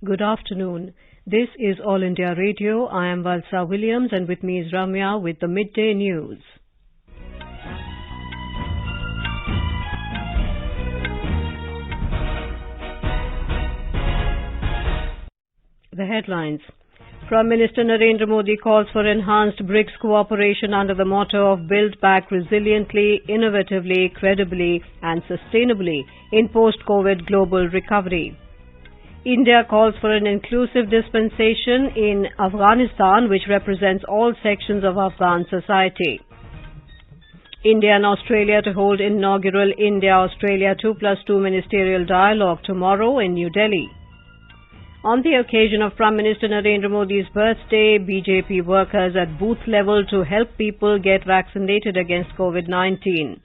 Good afternoon. This is All India Radio. I am Valsa Williams and with me is Ramya with the Midday News. The headlines. Prime Minister Narendra Modi calls for enhanced BRICS cooperation under the motto of Build Back Resiliently, Innovatively, Credibly and Sustainably in post-COVID global recovery. India calls for an inclusive dispensation in Afghanistan which represents all sections of Afghan society. India and Australia to hold inaugural India-Australia 2+2 ministerial dialogue tomorrow in New Delhi. On the occasion of Prime Minister Narendra Modi's birthday, BJP workers at booth level to help people get vaccinated against COVID-19.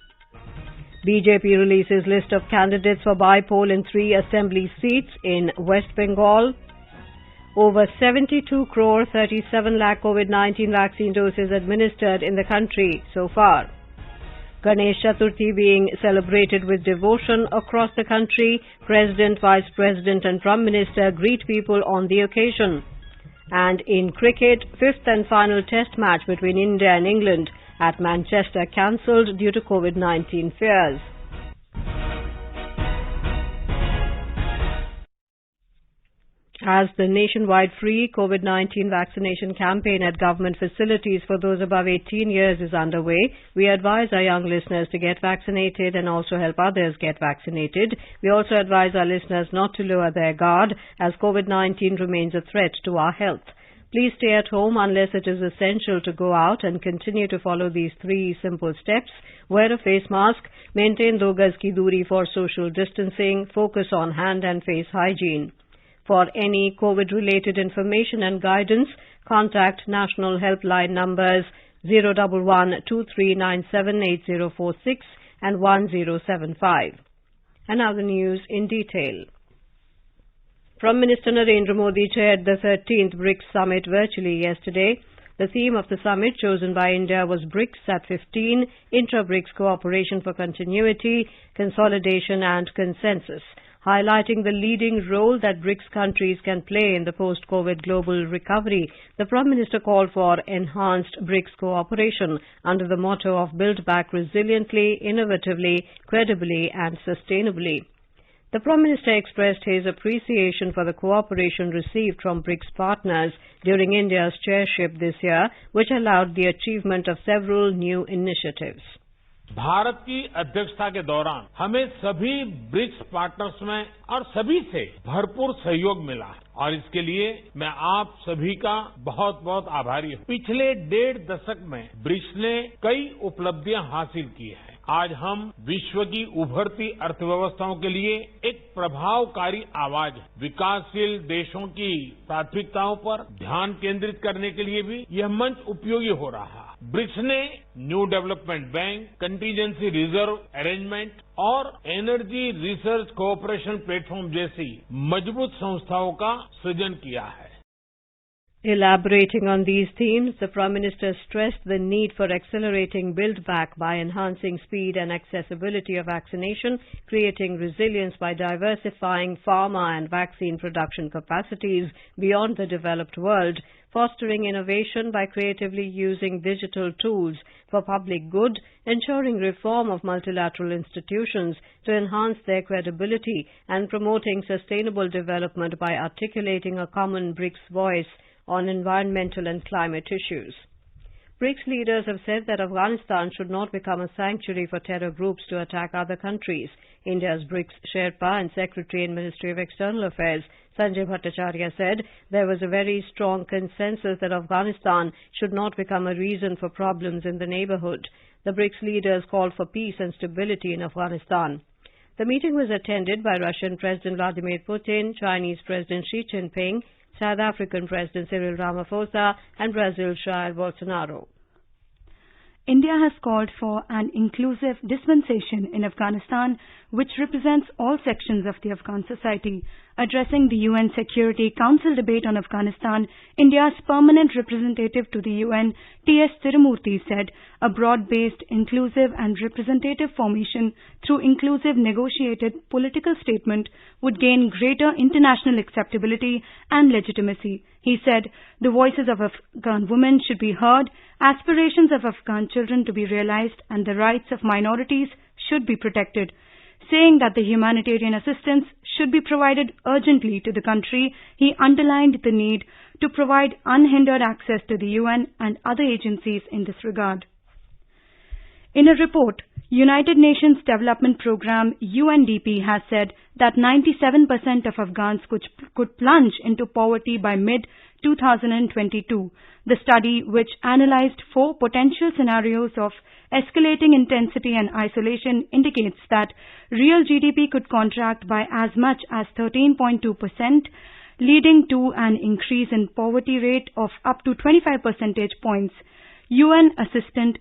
BJP releases list of candidates for by-poll in 3 assembly seats in West Bengal. Over 72 crore 37 lakh COVID-19 vaccine doses administered in the country so far. Ganesh Chaturthi being celebrated with devotion across the country. President, Vice President and Prime Minister greet people on the occasion. And in cricket, 5th and final test match between India and England at Manchester cancelled due to COVID-19 fears. As the nationwide free COVID-19 vaccination campaign at government facilities for those above 18 years is underway, we advise our young listeners to get vaccinated and also help others get vaccinated. We also advise our listeners not to lower their guard as COVID-19 remains a threat to our health. Please stay at home unless it is essential to go out and continue to follow these 3 simple steps. Wear a face mask, maintain 2 gaz ki duri for social distancing, focus on hand and face hygiene. For any COVID-related information and guidance, contact national helpline numbers 011-2397-8046 and 1075. And now the news in detail. Prime Minister Narendra Modi chaired the 13th BRICS Summit virtually yesterday. The theme of the summit chosen by India was BRICS at 15, Intra-BRICS Cooperation for Continuity, Consolidation and Consensus, highlighting the leading role that BRICS countries can play in the post-COVID global recovery. The Prime Minister called for enhanced BRICS cooperation under the motto of Build Back Resiliently, Innovatively, Credibly and Sustainably. The Prime Minister expressed his appreciation for the cooperation received from BRICS partners during India's chairship this year, which allowed the achievement of several new initiatives. Bharat की अध्यक्षता के दौरान हमें सभी BRICS partners में और सभी से भरपूर सहयोग मिला और इसके लिए मैं आप सभी का बहुत बहुत आभारी हूं। पिछले 1.5 दशक में ब्रिक्स ने कई उपलब्धियां हासिल की हैं। आज हम विश्व की उभरती अर्थव्यवस्थाओं के लिए एक प्रभावकारी आवाज है। विकासशील देशों की प्राथमिकताओं पर ध्यान केंद्रित करने के लिए भी यह मंच उपयोगी हो रहा है। ब्रिक्स ने new development bank, contingency reserve arrangement और एनर्जी रिसर्च कोऑपरेशन प्लेटफॉर्म जैसी मजबूत संस्थाओं का सृजन किया है। Elaborating on these themes, the Prime Minister stressed the need for accelerating build back by enhancing speed and accessibility of vaccination, creating resilience by diversifying pharma and vaccine production capacities beyond the developed world, fostering innovation by creatively using digital tools for public good, ensuring reform of multilateral institutions to enhance their credibility, and promoting sustainable development by articulating a common BRICS voice on environmental and climate issues. BRICS leaders have said that Afghanistan should not become a sanctuary for terror groups to attack other countries. India's BRICS Sherpa and Secretary in Ministry of External Affairs, Sanjay Bhattacharya, said there was a very strong consensus that Afghanistan should not become a reason for problems in the neighborhood. The BRICS leaders called for peace and stability in Afghanistan. The meeting was attended by Russian President Vladimir Putin, Chinese President Xi Jinping, South African President Cyril Ramaphosa and Brazil's Jair Bolsonaro. India has called for an inclusive dispensation in Afghanistan which represents all sections of the Afghan society. Addressing the UN Security Council debate on Afghanistan, India's permanent representative to the UN, T.S. Tirumurthy, said a broad-based, inclusive and representative formation through inclusive negotiated political statement would gain greater international acceptability and legitimacy. He said the voices of Afghan women should be heard, aspirations of Afghan children to be realized, and the rights of minorities should be protected. Saying that the humanitarian assistance should be provided urgently to the country, he underlined the need to provide unhindered access to the UN and other agencies in this regard. In a report, United Nations Development Programme UNDP has said that 97% of Afghans could plunge into poverty by mid-2022. The study, which analyzed 4 potential scenarios of escalating intensity and isolation, indicates that real GDP could contract by as much as 13.2%, leading to an increase in poverty rate of up to 25 percentage points. UN Assistant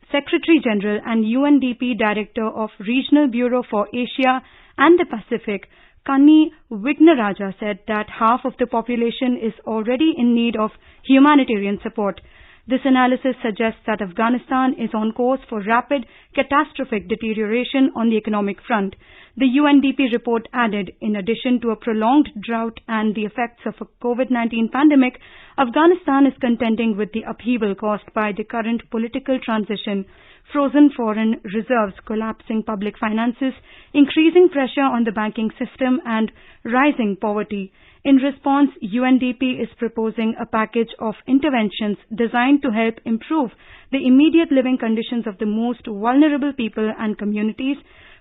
Secretary General and UNDP Director of Regional Bureau for Asia and the Pacific, Kanni Wignaraja, said that half of the population is already in need of humanitarian support. This analysis suggests that Afghanistan is on course for rapid, catastrophic deterioration on the economic front. The UNDP report added, in addition to a prolonged drought and the effects of a COVID-19 pandemic, Afghanistan is contending with the upheaval caused by the current political transition, frozen foreign reserves, collapsing public finances, increasing pressure on the banking system, and rising poverty. In response, UNDP is proposing a package of interventions designed to help improve the immediate living conditions of the most vulnerable people and communities,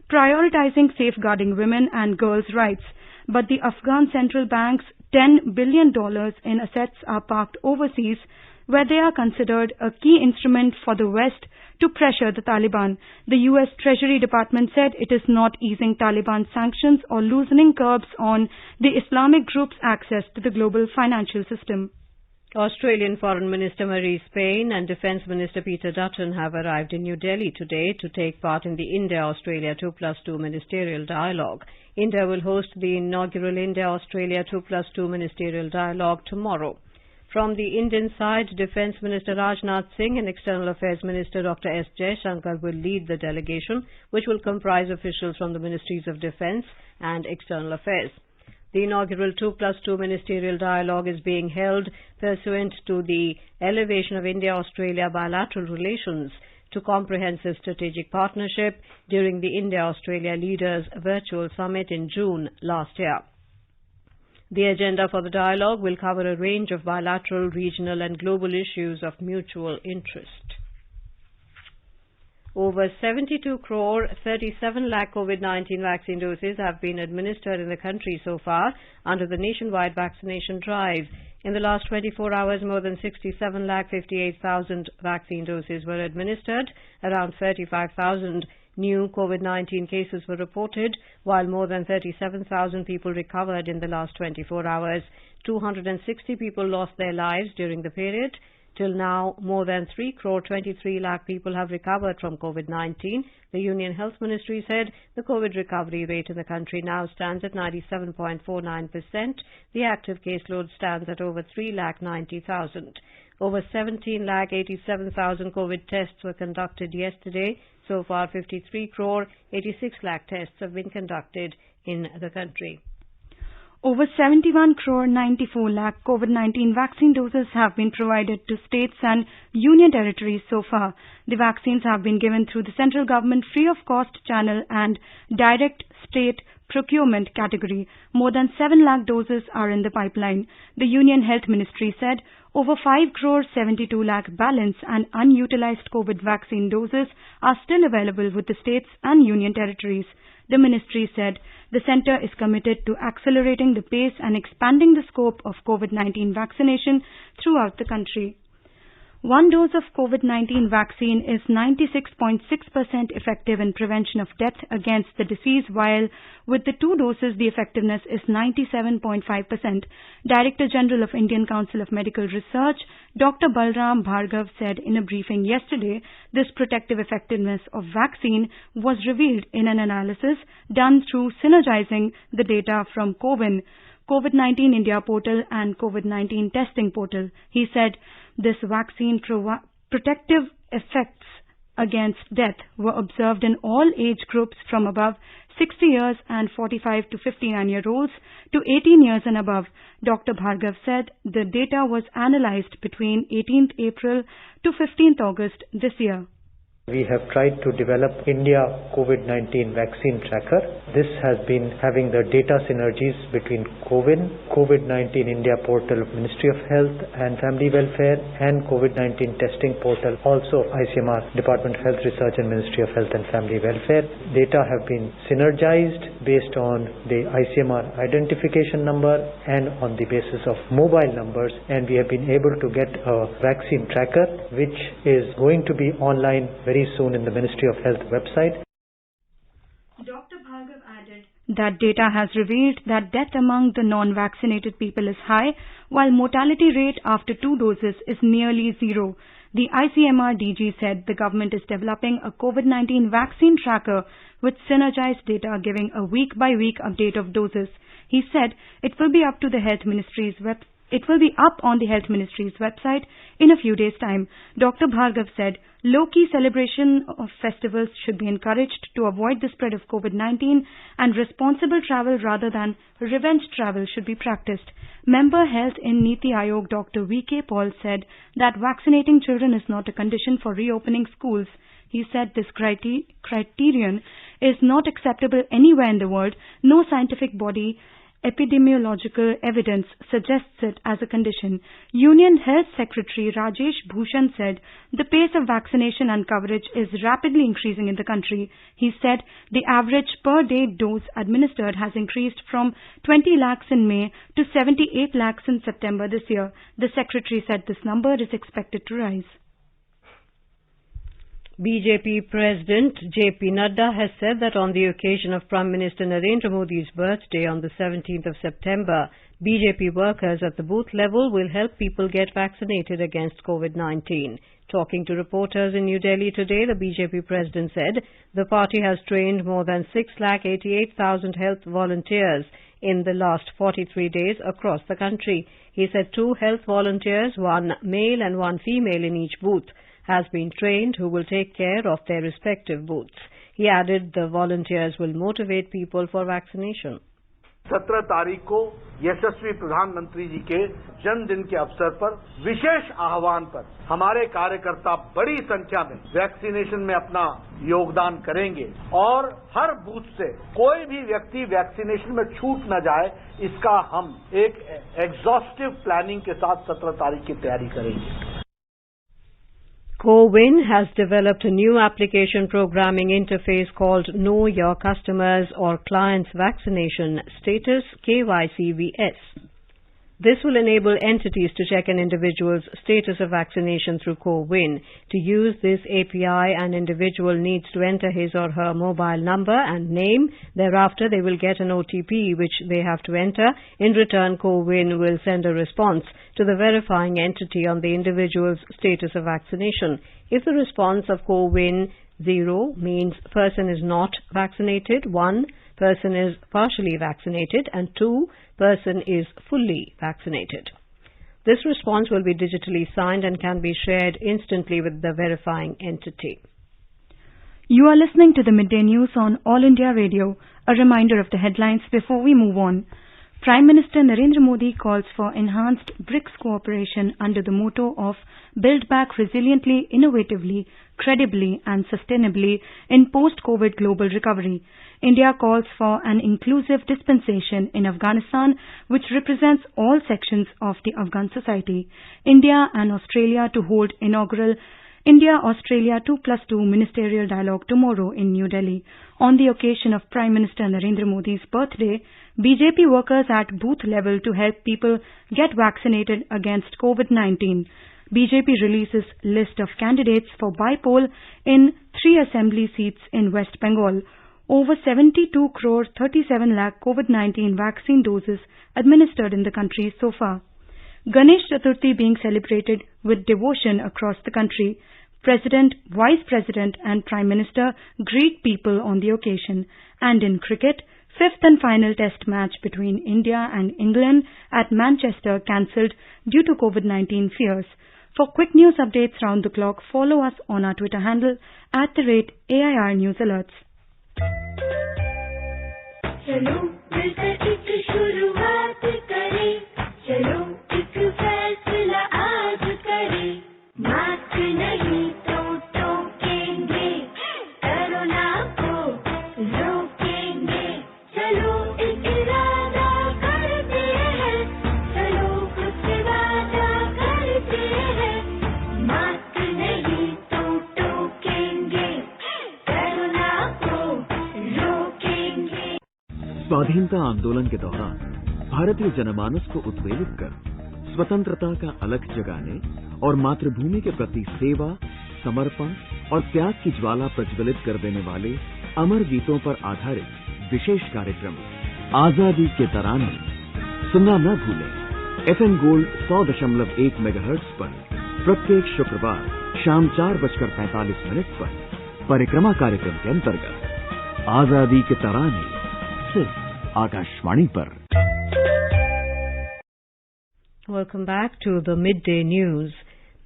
prioritizing safeguarding women and girls' rights. But the Afghan Central Bank's $10 billion in assets are parked overseas, where they are considered a key instrument for the West to pressure the Taliban. The U.S. Treasury Department said it is not easing Taliban sanctions or loosening curbs on the Islamic group's access to the global financial system. Australian Foreign Minister Marise Payne and Defence Minister Peter Dutton have arrived in New Delhi today to take part in the India-Australia 2+2 ministerial dialogue. India will host the inaugural India-Australia 2+2 ministerial dialogue tomorrow. From the Indian side, Defence Minister Rajnath Singh and External Affairs Minister Dr. S. Jaishankar will lead the delegation, which will comprise officials from the Ministries of Defence and External Affairs. The inaugural 2+2 ministerial dialogue is being held pursuant to the elevation of India-Australia bilateral relations to comprehensive strategic partnership during the India-Australia Leaders Virtual Summit in June last year. The agenda for the dialogue will cover a range of bilateral, regional and global issues of mutual interest. Over 72 crore 37 lakh COVID-19 vaccine doses have been administered in the country so far under the nationwide vaccination drive. In the last 24 hours, more than 67 lakh 58,000 vaccine doses were administered. Around 35,000 new COVID-19 cases were reported, while more than 37,000 people recovered in the last 24 hours. 260 people lost their lives during the period. Till now, more than 3 crore 23 lakh people have recovered from COVID-19. The Union Health Ministry said the COVID recovery rate in the country now stands at 97.49%. The active caseload stands at over 3,90,000. Over 17,87,000 COVID tests were conducted yesterday. So far, 53 crore 86 lakh tests have been conducted in the country. Over 71 crore 94 lakh COVID-19 vaccine doses have been provided to states and union territories so far. The vaccines have been given through the central government free of cost channel and direct state procurement category. More than 7 lakh doses are in the pipeline. The Union Health Ministry said over 5 crore 72 lakh balance and unutilized COVID vaccine doses are still available with the states and union territories. The ministry said the centre is committed to accelerating the pace and expanding the scope of COVID-19 vaccination throughout the country. One dose of COVID-19 vaccine is 96.6% effective in prevention of death against the disease, while with the 2 doses the effectiveness is 97.5%. Director General of Indian Council of Medical Research, Dr. Balram Bhargav said in a briefing yesterday this protective effectiveness of vaccine was revealed in an analysis done through synergizing the data from COVID-19 India portal and COVID-19 testing portal. He said this vaccine protective effects against death were observed in all age groups from above 60 years and 45 to 59-year-olds to 18 years and above. Dr. Bhargav said the data was analyzed between 18th April to 15th August this year. We have tried to develop India COVID-19 vaccine tracker. This has been having the data synergies between COVID-19 India portal of Ministry of Health and Family Welfare and COVID-19 testing portal, also ICMR, Department of Health Research and Ministry of Health and Family Welfare. Data have been synergized based on the ICMR identification number and on the basis of mobile numbers, and we have been able to get a vaccine tracker which is going to be online very soon in the Ministry of Health website. Dr. Bhargav added that data has revealed that death among the non-vaccinated people is high, while mortality rate after 2 doses is nearly zero. The ICMR DG said the government is developing a COVID-19 vaccine tracker with synergized data giving a week-by-week update of doses. He said it will be up on the Health Ministry's website in a few days' time. Dr. Bhargav said low-key celebration of festivals should be encouraged to avoid the spread of COVID-19, and responsible travel rather than revenge travel should be practiced. Member Health in Niti Aayog Dr. V.K. Paul said that vaccinating children is not a condition for reopening schools. He said this criterion is not acceptable anywhere in the world. No scientific body epidemiological evidence suggests it as a condition. Union Health Secretary Rajesh Bhushan said the pace of vaccination and coverage is rapidly increasing in the country. He said the average per day dose administered has increased from 20 lakhs in May to 78 lakhs in September this year. The Secretary said this number is expected to rise. BJP President J.P. Nadda has said that on the occasion of Prime Minister Narendra Modi's birthday on the 17th of September, BJP workers at the booth level will help people get vaccinated against COVID-19. Talking to reporters in New Delhi today, the BJP President said the party has trained more than 6,88,000 health volunteers in the last 43 days across the country. He said 2 health volunteers, 1 male and 1 female in each booth, has been trained who will take care of their respective booths. He added the volunteers will motivate people for vaccination. 17 तारीख को यशस्वी प्रधानमंत्री जी के जन्मदिन के अवसर पर विशेष आह्वान पर हमारे कार्यकर्ता बड़ी संख्या में वैक्सीनेशन में अपना योगदान करेंगे और हर बूथ से कोई भी व्यक्ति वैक्सीनेशन में छूट न जाए, इसका हम एक एग्जॉस्टिव प्लानिंग के साथ 17 तारीख की तैयारी करेंगे. CoWIN has developed a new application programming interface called Know Your Customers or Clients Vaccination Status KYCVS. This will enable entities to check an individual's status of vaccination through CoWIN. To use this API, an individual needs to enter his or her mobile number and name. Thereafter, they will get an OTP which they have to enter. In return, CoWIN will send a response to the verifying entity on the individual's status of vaccination. If the response of CoWIN 0 means person is not vaccinated, 1 person is partially vaccinated, and 2 person is fully vaccinated. This response will be digitally signed and can be shared instantly with the verifying entity. You are listening to the Midday News on All India Radio. A reminder of the headlines before we move on. Prime Minister Narendra Modi calls for enhanced BRICS cooperation under the motto of Build Back Resiliently, Innovatively, Credibly and Sustainably in Post-COVID Global Recovery. India calls for an inclusive dispensation in Afghanistan which represents all sections of the Afghan society. India and Australia to hold inaugural India-Australia 2+2 ministerial dialogue tomorrow in New Delhi. On the occasion of Prime Minister Narendra Modi's birthday, BJP workers at booth level to help people get vaccinated against COVID-19. BJP releases list of candidates for by-poll in 3 assembly seats in West Bengal. Over 72 crore 37 lakh COVID-19 vaccine doses administered in the country so far. Ganesh Chaturthi being celebrated with devotion across the country. President, Vice President and Prime Minister greet people on the occasion. And in cricket, fifth and final test match between India and England at Manchester cancelled due to COVID-19 fears. For quick news updates round the clock, follow us on our Twitter handle @AIR News Alerts. चलो मिलकर एक शुरुआत करें, चलो एक फैसला आज करें, मास्क नहीं तो टोकेंगे, कोरोना को रोकेंगे, चलो एक इरादा करते हैं, चलो कुछ वादा करते हैं, मास्क नहीं तो टोकेंगे, कोरोना को रोकेंगे। स्वाधीनता आंदोलन के दौरान भारतीय जनमानस को उत्प्रेरित कर स्वतंत्रता का अलख जगाने और मातृभूमि के प्रति सेवा, समर्पण और त्याग की ज्वाला प्रज्वलित कर देने वाले अमर गीतों पर आधारित विशेष कार्यक्रम आजादी के तराने सुनना न भूलें। FM गोल्ड 100.1 मेगाहर्ट्ज पर प्रत्येक शुक्रवार शाम 4:45 पर परिक्रमा कार्यक्रम के अंतर्गत आजादी के तराने सिर्फ आकाशवाणी पर। Welcome back to the Midday News.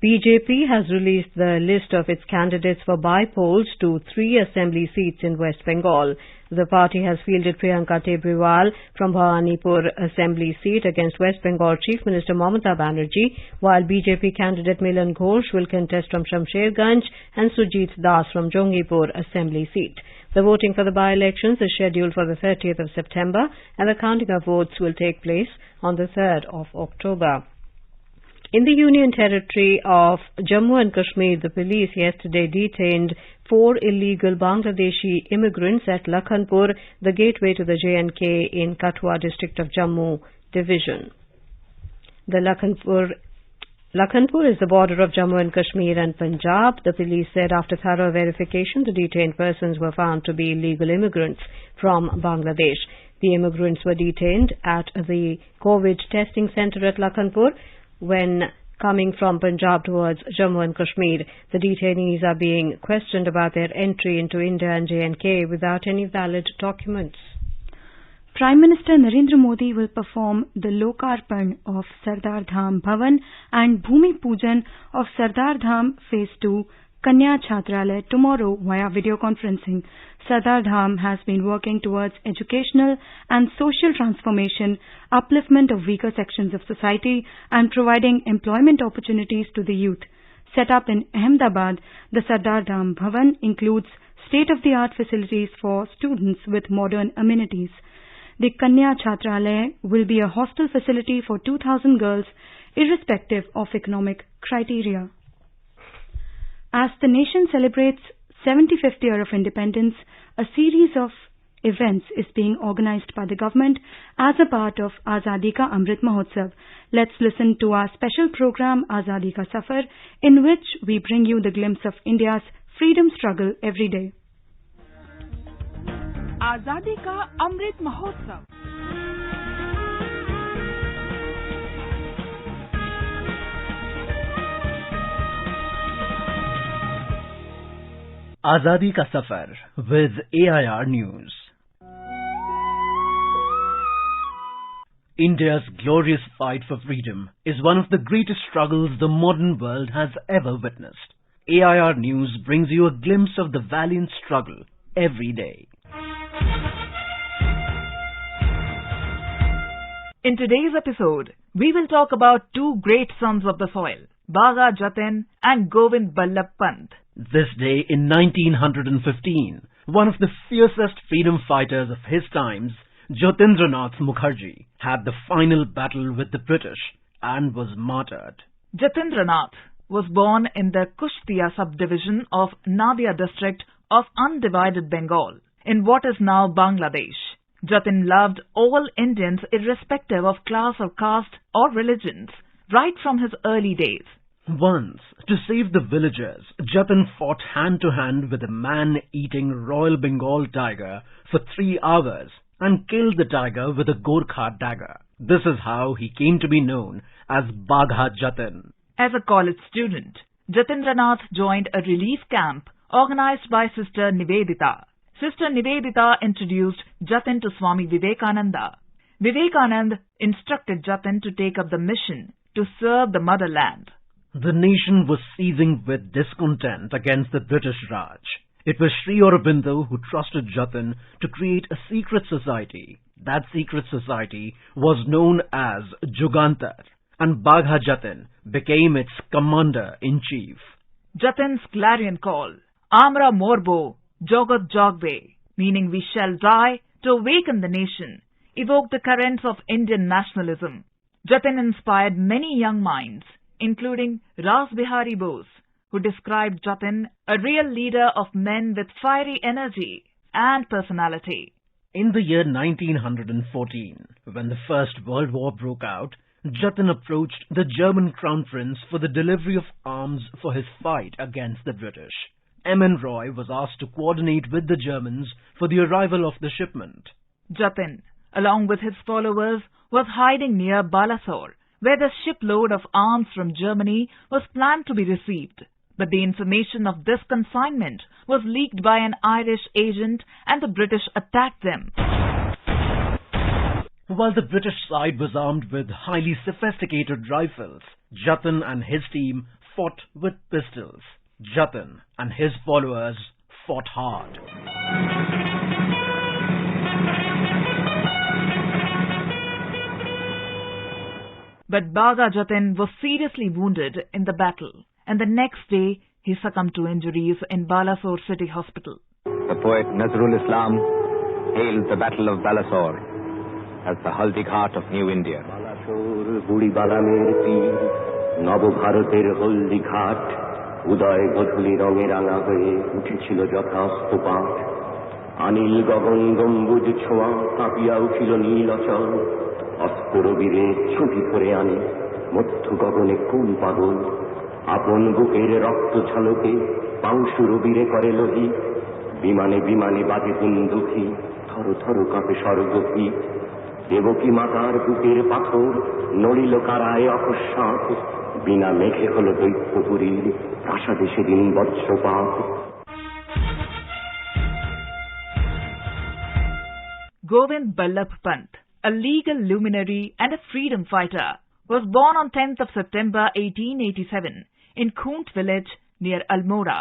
BJP has released the list of its candidates for by-polls to 3 assembly seats in West Bengal. The party has fielded Priyanka Tebriwal from Bhawanipur assembly seat against West Bengal Chief Minister Mamata Banerjee, while BJP candidate Milan Ghosh will contest from Shamsherganj and Sujit Das from Jongipur assembly seat. The voting for the by-elections is scheduled for the 30th of September and the counting of votes will take place on the 3rd of October. In the Union Territory of Jammu and Kashmir, the police yesterday detained 4 illegal Bangladeshi immigrants at Lakhanpur, the gateway to the J&K in Kathua district of Jammu division. The Lakhanpur is the border of Jammu and Kashmir and Punjab. The police said after thorough verification, the detained persons were found to be illegal immigrants from Bangladesh. The immigrants were detained at the COVID testing center at Lakhanpur when coming from Punjab towards Jammu and Kashmir. The detainees are being questioned about their entry into India and J&K without any valid documents. Prime Minister Narendra Modi will perform the Lokarpan of Sardar Dham Bhavan and Bhumi Pujan of Sardar Dham Phase 2 Kanya Chhatralaya tomorrow via video conferencing. Sardar Dham has been working towards educational and social transformation, upliftment of weaker sections of society and providing employment opportunities to the youth. Set up in Ahmedabad, the Sardar Dham Bhavan includes state-of-the-art facilities for students with modern amenities. The Kanya Chhatralaya will be a hostel facility for 2,000 girls, irrespective of economic criteria. As the nation celebrates 75th year of independence, a series of events is being organized by the government as a part of Azadi Ka Amrit Mahotsav. Let's listen to our special program Azadi Ka Safar, in which we bring you the glimpse of India's freedom struggle every day. आजादी का अमृत महोत्सव। आजादी का सफर with AIR News. India's glorious fight for freedom is one of the greatest struggles the modern world has ever witnessed. AIR News brings you a glimpse of the valiant struggle every day. In today's episode, we will talk about two great sons of the soil, Bhaga Jatin and Govind Ballabh Pant. This day in 1915, one of the fiercest freedom fighters of his times, Jatindranath Mukherjee, had the final battle with the British and was martyred. Jatindranath was born in the Kushtia subdivision of Nadia district of undivided Bengal, in what is now Bangladesh. Jatin loved all Indians irrespective of class or caste or religions, right from his early days. Once, to save the villagers, Jatin fought hand-to-hand with a man-eating Royal Bengal tiger for 3 hours and killed the tiger with a Gorkha dagger. This is how he came to be known as Bagha Jatin. As a college student, Jatindranath joined a relief camp organized by Sister Nivedita. Sister Nivedita introduced Jatin to Swami Vivekananda. Vivekananda instructed Jatin to take up the mission to serve the motherland. The nation was seething with discontent against the British Raj. It was Sri Aurobindo who trusted Jatin to create a secret society. That secret society was known as Jugantar, and Bagha Jatin became its commander-in-chief. Jatin's clarion call, Amra Morbo, Jogat Jogbe, meaning we shall die to awaken the nation, evoked the currents of Indian nationalism. Jatin inspired many young minds, including Ras Bihari Bose, who described Jatin a real leader of men with fiery energy and personality. In the year 1914, when the First World War broke out, Jatin approached the German Crown Prince for the delivery of arms for his fight against the British. M.N. Roy was asked to coordinate with the Germans for the arrival of the shipment. Jatin, along with his followers, was hiding near Balasore, where the shipload of arms from Germany was planned to be received. But the information of this consignment was leaked by an Irish agent and the British attacked them. While the British side was armed with highly sophisticated rifles, Jatin and his team fought with pistols. Jatin and his followers fought hard. But Bagha Jatin was seriously wounded in the battle, and the next day he succumbed to injuries in Balasore City Hospital. The poet Nazrul Islam hailed the Battle of Balasore as the Haldi Ghat of New India. Balasore Budi Balamer Tir Nabo Bharoter Haldi Ghat Uday Godhuli Ronge Ranga Hoye Uthechilo Jothastho Path Anil Gagan Gambuj Choa Tapia Uthilo Nil Achal Asporo Bire Chuti Kore Ane Mottu Gagone Kul Pagol আপন বুকের রক্ত ঝলকে পাংশুর বীরে করে লোহি বিমানে বিমানে বাজে বন্দুকি থর থর কাঁপে স্বর্গভীত দেবকী মাতার বুকের পাথর নড়িল কারায় অকস্মাৎ বিনা মেঘে হল দৈত্যপুরীর প্রাসাদে সেদিন বজ্রপাত। Govind Ballabh Pant, a legal luminary and a freedom fighter, was born on 10th of September 1887 in Khoont village near Almora.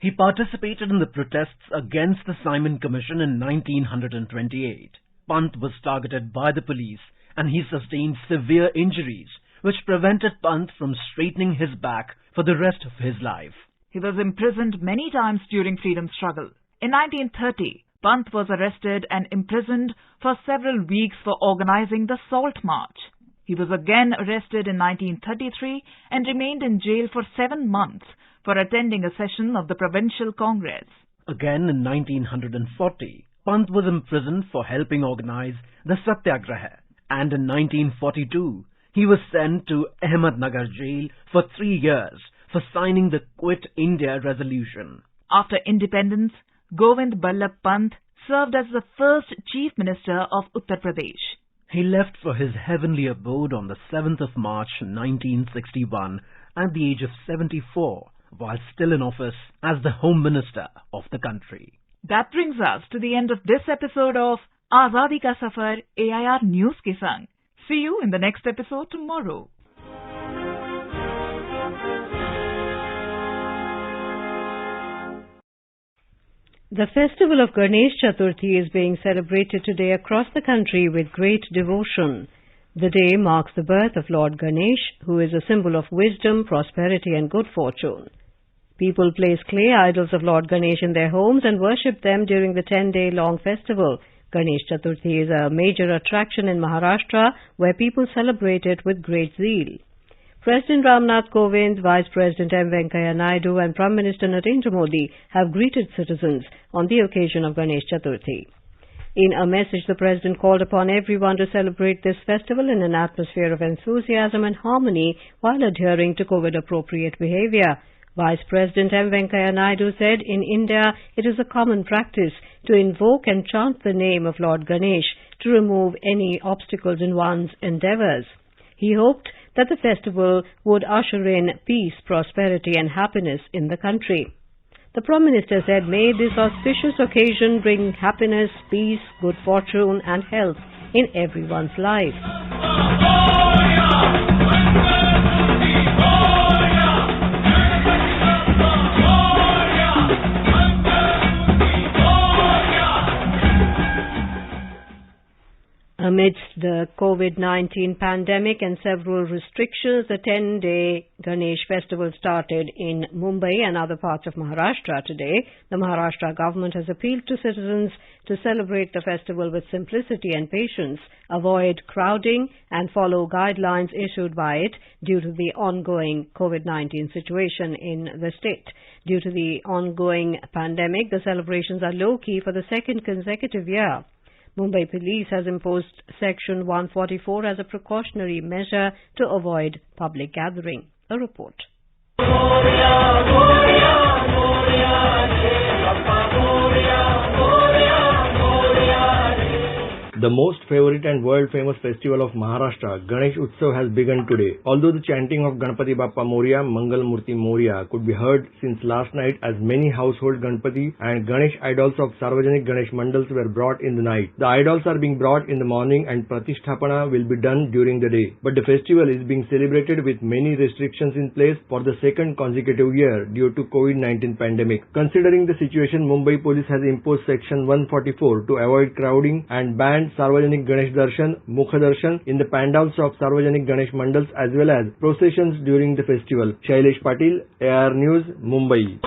He participated in the protests against the Simon Commission in 1928. Pant was targeted by the police and he sustained severe injuries which prevented Pant from straightening his back for the rest of his life. He was imprisoned many times during freedom struggle. In 1930, Pant was arrested and imprisoned for several weeks for organizing the Salt March. He was again arrested in 1933 and remained in jail for 7 months for attending a session of the Provincial Congress. Again in 1940, Pant was imprisoned for helping organize the Satyagraha, and in 1942, he was sent to Ahmednagar jail for 3 years for signing the Quit India resolution. After independence, Govind Ballabh Pant served as the first Chief Minister of Uttar Pradesh. He left for his heavenly abode on the 7th of March 1961 at the age of 74, while still in office as the Home Minister of the country. That brings us to the end of this episode of Azadi Ka Safar AIR News ke Sang. See you in the next episode tomorrow. The festival of Ganesh Chaturthi is being celebrated today across the country with great devotion. The day marks the birth of Lord Ganesh, who is a symbol of wisdom, prosperity and good fortune. People place clay idols of Lord Ganesh in their homes and worship them during the 10-day-long festival. Ganesh Chaturthi is a major attraction in Maharashtra, where people celebrate it with great zeal. President Ramnath Kovind, Vice President M. Venkaiah Naidu and Prime Minister Narendra Modi have greeted citizens on the occasion of Ganesh Chaturthi. In a message, the President called upon everyone to celebrate this festival in an atmosphere of enthusiasm and harmony while adhering to COVID-appropriate behavior. Vice President M. Venkaiah Naidu said in India it is a common practice to invoke and chant the name of Lord Ganesh to remove any obstacles in one's endeavours. He hoped that the festival would usher in peace, prosperity and happiness in the country. The Prime Minister said, "May this auspicious occasion bring happiness, peace, good fortune and health in everyone's life." Amidst the COVID-19 pandemic and several restrictions, the 10-day Ganesh Festival started in Mumbai and other parts of Maharashtra today. The Maharashtra government has appealed to citizens to celebrate the festival with simplicity and patience, avoid crowding and follow guidelines issued by it due to the ongoing COVID-19 situation in the state. Due to the ongoing pandemic, the celebrations are low-key for the second consecutive year. Mumbai Police has imposed Section 144 as a precautionary measure to avoid public gathering. A report. The most favorite and world-famous festival of Maharashtra, Ganesh Utsav, has begun today. Although the chanting of Ganpati Bappa Moria, Mangal Murti Moria could be heard since last night, as many household Ganpati and Ganesh idols of Sarvajanik Ganesh Mandals were brought in the night. The idols are being brought in the morning and Pratisthapana will be done during the day. But the festival is being celebrated with many restrictions in place for the second consecutive year due to COVID-19 pandemic. Considering the situation, Mumbai Police has imposed Section 144 to avoid crowding and ban Sarvajanik Ganesh Darshan, Mukha Darshan in the pandals of Sarvajanik Ganesh Mandals as well as processions during the festival. Shailesh Patil, AR News, Mumbai.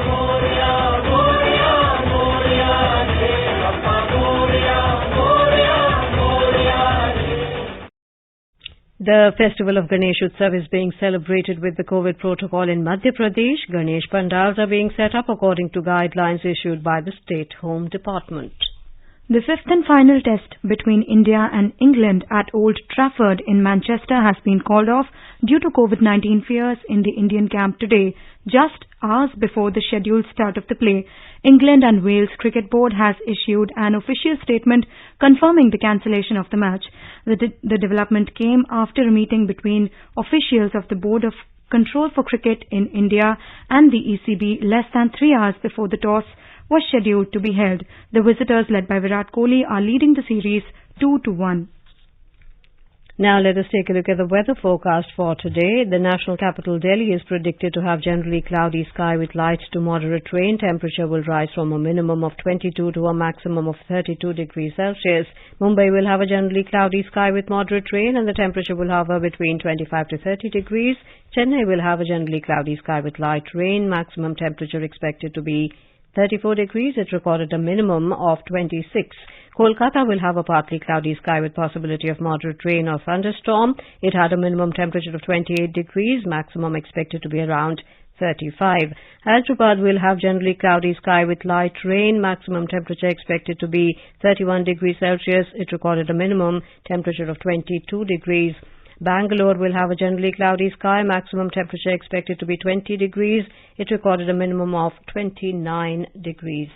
The festival of Ganesh Utsav is being celebrated with the COVID protocol in Madhya Pradesh. Ganesh pandals are being set up according to guidelines issued by the State Home Department. The fifth and final test between India and England at Old Trafford in Manchester has been called off due to COVID-19 fears in the Indian camp today, just hours before the scheduled start of the play. England and Wales Cricket Board has issued an official statement confirming the cancellation of the match. The development came after a meeting between officials of the Board of Control for Cricket in India and the ECB less than 3 hours before the toss was scheduled to be held. The visitors, led by Virat Kohli, are leading the series 2-1. Now let us take a look at the weather forecast for today. The national capital Delhi is predicted to have generally cloudy sky with light to moderate rain. Temperature will rise from a minimum of 22 to a maximum of 32 degrees Celsius. Mumbai will have a generally cloudy sky with moderate rain and the temperature will hover between 25 to 30 degrees. Chennai will have a generally cloudy sky with light rain. Maximum temperature expected to be 34 degrees. It recorded a minimum of 26. Kolkata will have a partly cloudy sky with possibility of moderate rain or thunderstorm. It had a minimum temperature of 28 degrees, maximum expected to be around 35. Hyderabad will have generally cloudy sky with light rain, maximum temperature expected to be 31 degrees Celsius. It recorded a minimum temperature of 22 degrees. Bangalore will have a generally cloudy sky, maximum temperature expected to be 20 degrees. It recorded a minimum of 29 degrees.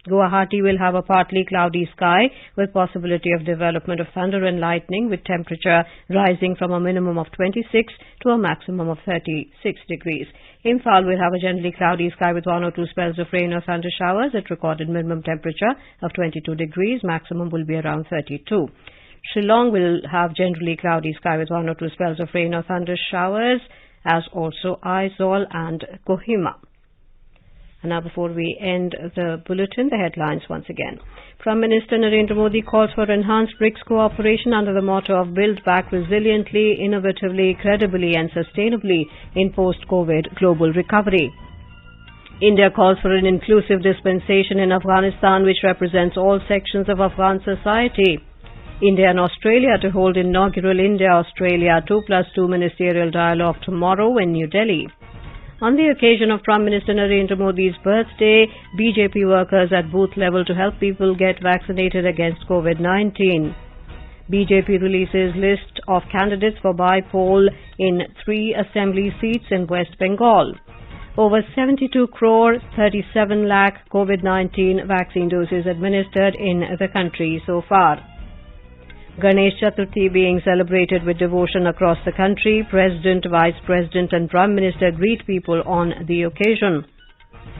Guwahati will have a partly cloudy sky with possibility of development of thunder and lightning with temperature rising from a minimum of 26 to a maximum of 36 degrees. Imphal will have a generally cloudy sky with 1 or 2 spells of rain or thunder showers. It recorded minimum temperature of 22 degrees. Maximum will be around 32. Shillong will have generally cloudy sky with 1 or 2 spells of rain or thunder showers, as also Aizawl and Kohima. And now before we end the bulletin, the headlines once again. Prime Minister Narendra Modi calls for enhanced BRICS cooperation under the motto of Build Back Resiliently, Innovatively, Credibly and Sustainably in Post-COVID Global Recovery. India calls for an inclusive dispensation in Afghanistan which represents all sections of Afghan society. India and Australia to hold inaugural India-Australia 2+2 ministerial dialogue tomorrow in New Delhi. On the occasion of Prime Minister Narendra Modi's birthday, BJP workers at booth level to help people get vaccinated against COVID-19. BJP releases list of candidates for by-poll in 3 assembly seats in West Bengal. Over 72 crore 37 lakh COVID-19 vaccine doses administered in the country so far. Ganesh Chaturthi being celebrated with devotion across the country. President, Vice President and Prime Minister greet people on the occasion.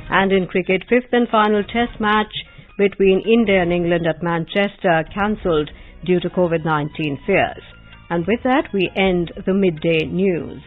And in cricket, 5th and final test match between India and England at Manchester cancelled due to COVID-19 fears. And with that, we end the midday news.